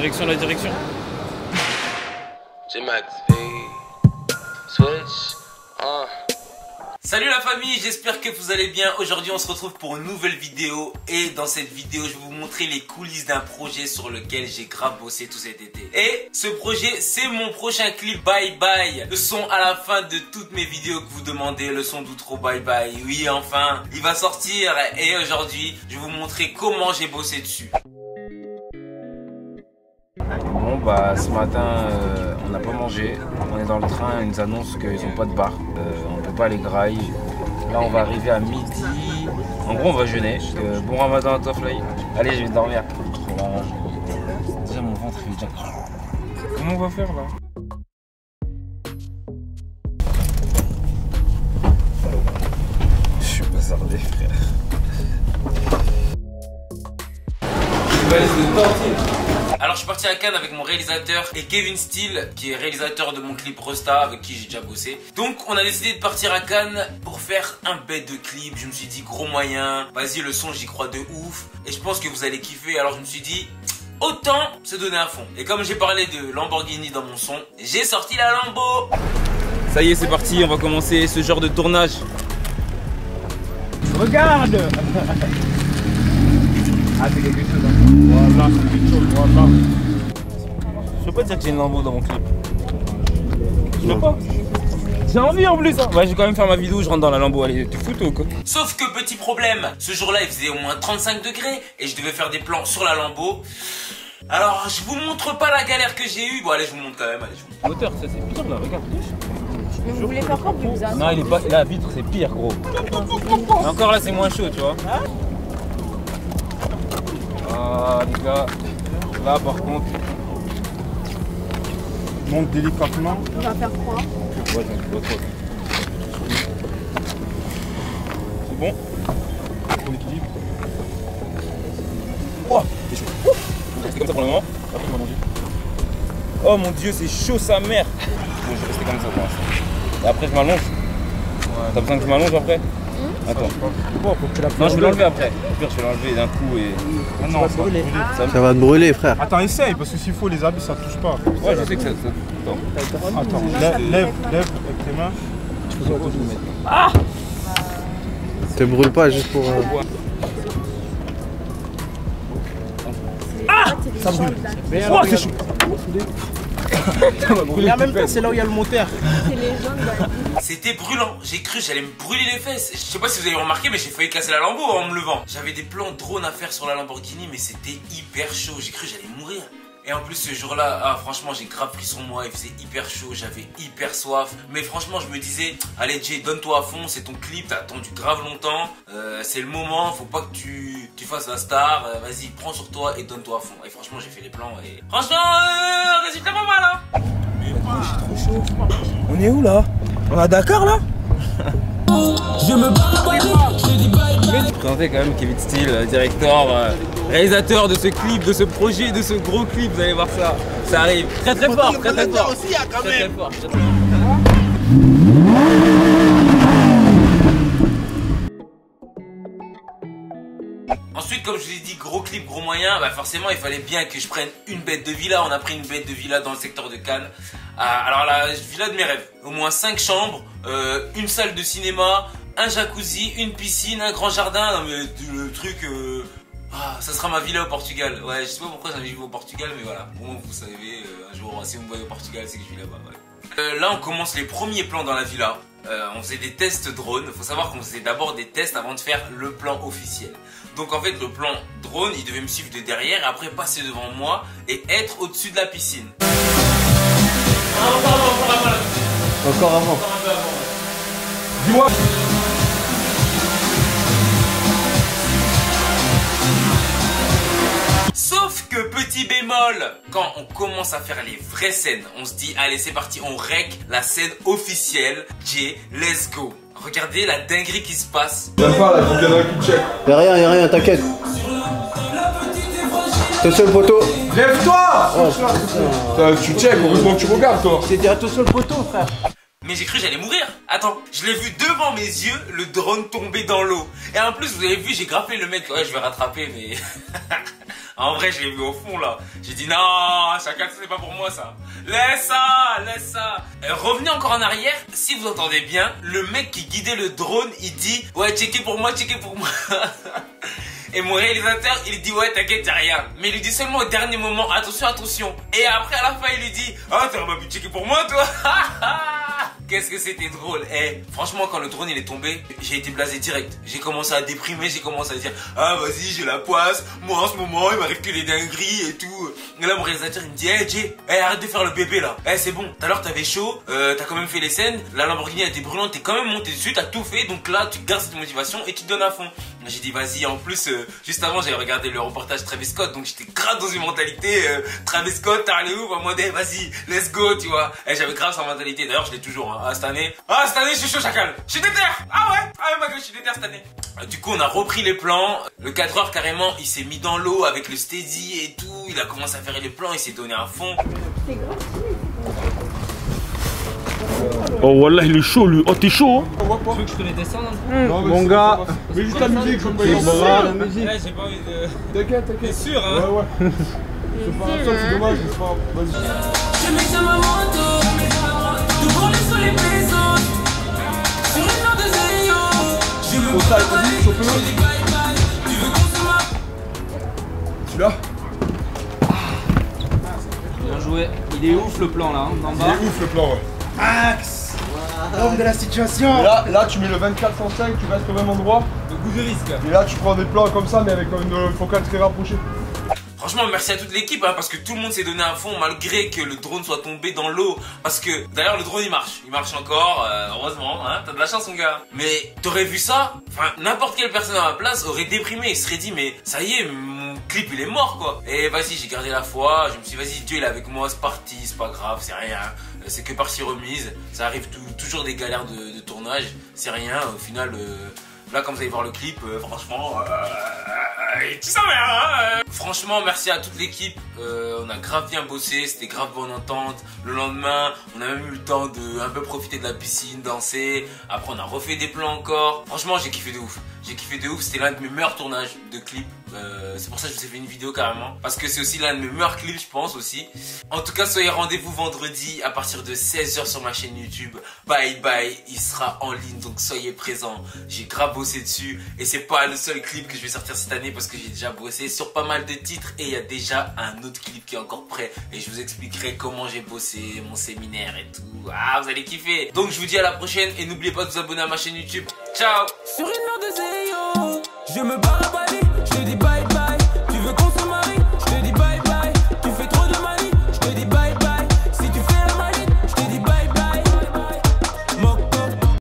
Direction, la direction. Switch. Salut la famille, j'espère que vous allez bien. Aujourd'hui on se retrouve pour une nouvelle vidéo. Et dans cette vidéo je vais vous montrer les coulisses d'un projet sur lequel j'ai grave bossé tout cet été. Et ce projet c'est mon prochain clip Bye Bye. Le son à la fin de toutes mes vidéos que vous demandez. Le son d'outro Bye Bye. Oui enfin, il va sortir. Et aujourd'hui je vais vous montrer comment j'ai bossé dessus. Bon bah ce matin on n'a pas mangé, on est dans le train, ils nous annoncent qu'ils n'ont pas de bar, on peut pas aller graille. Là on va arriver à midi, en gros on va jeûner, bon ramadan à toi Fly. Allez je vais dormir. Déjà mon ventre il est déjà... Comment on va faire là? Je suis pas sardé frère. Alors je suis parti à Cannes avec mon réalisateur et Kevin Steele qui est réalisateur de mon clip Resta avec qui j'ai déjà bossé. Donc on a décidé de partir à Cannes pour faire un bête de clip. Je me suis dit gros moyen, vas-y le son j'y crois de ouf et je pense que vous allez kiffer. Alors je me suis dit autant se donner à fond. Et comme j'ai parlé de Lamborghini dans mon son, j'ai sorti la Lambo. Ça y est c'est parti, on va commencer ce genre de tournage. Regarde. Ah c'est quelque chose hein. Voilà, c'est quelque chose, voilà. Je peux pas dire que j'ai une Lambo dans mon clip. Je peux pas. J'ai envie en plus hein. Ouais, je vais quand même faire ma vidéo, je rentre dans la Lambo. Allez, tu fous toi ou quoi? Sauf que petit problème, ce jour-là il faisait au moins 35 degrés et je devais faire des plans sur la Lambo. Alors je vous montre pas la galère que j'ai eue. Bon allez je vous montre quand même, allez je vous montre. Moteur, ça c'est pire là, regarde. Mais vous voulez faire quoi plus bizarre? Non, il est pas. La vitre c'est pire gros. Mais encore là c'est moins chaud, tu vois. Ah les gars, là par contre, Monte délicatement. On va faire quoi? c'est bon. Pour l'équilibre. Oh, c'est chaud. C'est comme ça pour le moment. Après on va manger. Oh mon dieu, c'est chaud sa mère. Bon, je vais rester comme ça pour l'instant. Et après je m'allonge. T'as besoin que je m'allonge après? Attends. Bon, faut que tu la Non, je vais l'enlever après. Au pire, je vais l'enlever d'un coup et. Ah non, ça va brûler. Ça va te brûler, frère. Attends, essaye, parce que s'il faut les habits, ça touche pas. Ouais, je sais que ça. Attends, lève avec tes mains. Ah! Te brûle pas juste pour. Ça brûle. Oh, c'est chaud! Et en même temps, c'est là où il y a le moteur. C'est les jaunes là. C'était brûlant, j'ai cru j'allais me brûler les fesses. Je sais pas si vous avez remarqué mais j'ai failli casser la Lambo en me levant. J'avais des plans drone à faire sur la Lamborghini mais c'était hyper chaud, j'ai cru j'allais mourir. Et en plus ce jour-là, ah, franchement j'ai grave pris sur moi, il faisait hyper chaud, j'avais hyper soif. Mais franchement je me disais, allez Jay, donne-toi à fond, c'est ton clip, t'as attendu grave longtemps. C'est le moment, faut pas que tu fasses la star. Vas-y, prends sur toi et donne-toi à fond. Et franchement j'ai fait les plans et... Franchement, résultat pas mal hein. Trop chaud. On est où là? On est à Dakar là? Je me Je présenter quand même Kevin Steele, directeur, réalisateur de ce clip, de ce projet, de ce gros clip, vous allez voir ça. Ça arrive très très fort, très très fort. Aussi, quand même. Très fort, très fort. Ensuite, comme je vous ai dit, gros clip, gros moyen, bah forcément il fallait bien que je prenne une bête de villa. On a pris une bête de villa dans le secteur de Cannes. Alors la villa de mes rêves, au moins 5 chambres, une salle de cinéma, un jacuzzi, une piscine, un grand jardin. Non mais le truc, ça sera ma villa au Portugal. Ouais, je sais pas pourquoi j'ai envie de vivre au Portugal, mais voilà. Bon, vous savez, un jour si vous me voyez au Portugal, c'est que je vis là-bas. Ouais. Là, on commence les premiers plans dans la villa. On faisait des tests drone. Il faut savoir qu'on faisait d'abord des tests avant de faire le plan officiel. Donc en fait le plan drone il devait me suivre de derrière et après passer devant moi et être au-dessus de la piscine. Encore avant. Dis-moi. Sauf que petit bémol, quand on commence à faire les vraies scènes, on se dit allez c'est parti, on rec la scène officielle. Jay, let's go. Regardez la dinguerie qui se passe. Y'a rien, t'inquiète. Attention le poteau. Lève-toi. Oh, tu check, heureusement que tu regardes toi. C'est dit attention le poteau frère. mais j'ai cru que j'allais mourir. Attends, je l'ai vu devant mes yeux, le drone tomber dans l'eau. Et en plus, vous avez vu, j'ai grappé le mec. Ouais, je vais rattraper, mais... En vrai, je l'ai vu au fond, là. J'ai dit, non, Chacal, c'est pas pour moi, ça. Laisse ça, laisse ça. Revenez encore en arrière. Si vous entendez bien, le mec qui guidait le drone, il dit, ouais, checkez pour moi, checkez pour moi. Et mon réalisateur, il dit, ouais, t'inquiète, y'a rien. Mais il lui dit seulement au dernier moment, attention, attention. Et après, à la fin, il lui dit, ah, t'aurais pas pu checker pour moi, toi. Qu'est-ce que c'était drôle. Eh, franchement, quand le drone il est tombé, j'ai été blasé direct. J'ai commencé à déprimer, j'ai commencé à dire, ah, vas-y, j'ai la poisse. Moi, en ce moment, il m'arrive que les dingueries et tout. Et là, mon réalisateur, il me dit, eh, Jay, arrête de faire le bébé, là. Eh, c'est bon. Tout à l'heure, t'avais chaud, t'as quand même fait les scènes. La Lamborghini, elle était brûlante, t'es quand même monté dessus, t'as tout fait. Donc là, tu gardes cette motivation et tu te donnes à fond. J'ai dit, vas-y, en plus, juste avant, j'avais regardé le reportage Travis Scott. Donc, j'étais grave dans une mentalité, Travis Scott, t'as allé où? En mode, eh, vas-y, let's go, tu vois. Et j'avais grave sa mentalité. D'ailleurs, je l'ai toujours, hein. Cette année, je suis chaud, Chacal. Je suis déter. Ah ouais, ma gueule, je suis déter cette année. Du coup, on a repris les plans. Le cadreur, carrément, il s'est mis dans l'eau avec le steady et tout. Il a commencé à faire les plans, il s'est donné à fond. Oh, voilà, il est chaud, lui. Oh, t'es chaud, hein? Tu veux que je te les descende un peu? Non, mon gars. Mais juste la musique, je peux pas. La musique. Ouais, j'ai pas envie de. T'inquiète, t'inquiète. T'es sûr, hein? Ouais, ouais. C'est pas ça, c'est dommage, mais c'est pas. Vas-y. Je mets sur ma moto, tout rouler sur les maisons. Sur une heure de zéro, je me Au stade, vas-y, chauffe-le. tu veux qu'on se marre? Celui-là? Bien joué. Il est ouf le plan là, hein, d'en Il bas. est ouf le plan, ouais. Max, l'homme de la situation. Et là, tu mets le 24-105, tu restes au même endroit. Le goût du risque. Et là, tu prends des plans comme ça, mais avec une focale très rapprochée. Franchement, merci à toute l'équipe, hein, parce que tout le monde s'est donné à fond malgré que le drone soit tombé dans l'eau. Parce que, d'ailleurs, le drone il marche encore, heureusement, hein, t'as de la chance, mon gars. Mais t'aurais vu ça, enfin, n'importe quelle personne à ma place aurait déprimé, il serait dit, mais ça y est, mon clip il est mort, quoi. Et vas-y, j'ai gardé la foi, je me suis dit, vas-y, Dieu il est avec moi, c'est parti, c'est pas grave, c'est rien. C'est que partie remise, ça arrive toujours des galères de tournage, c'est rien, au final. Là, comme vous allez voir le clip, franchement, tu sais rien, Franchement, merci à toute l'équipe. On a grave bien bossé, c'était grave bonne entente. Le lendemain, on a même eu le temps de un peu profiter de la piscine, danser. Après, on a refait des plans encore. Franchement, j'ai kiffé de ouf. J'ai kiffé de ouf, c'était l'un de mes meilleurs tournages de clips. C'est pour ça que je vous ai fait une vidéo carrément. Parce que c'est aussi l'un de mes meilleurs clips, je pense aussi. En tout cas, soyez rendez-vous vendredi à partir de 16 h sur ma chaîne YouTube. Bye bye, il sera en ligne, donc soyez présents. J'ai grave bossé dessus. Et c'est pas le seul clip que je vais sortir cette année parce que j'ai déjà bossé sur pas mal de titres. Et il y a déjà un autre clip qui est encore prêt. Et je vous expliquerai comment j'ai bossé, mon séminaire et tout. Ah, vous allez kiffer. Donc je vous dis à la prochaine et n'oubliez pas de vous abonner à ma chaîne YouTube. Ciao. Sur une heure de zéro, je me barre.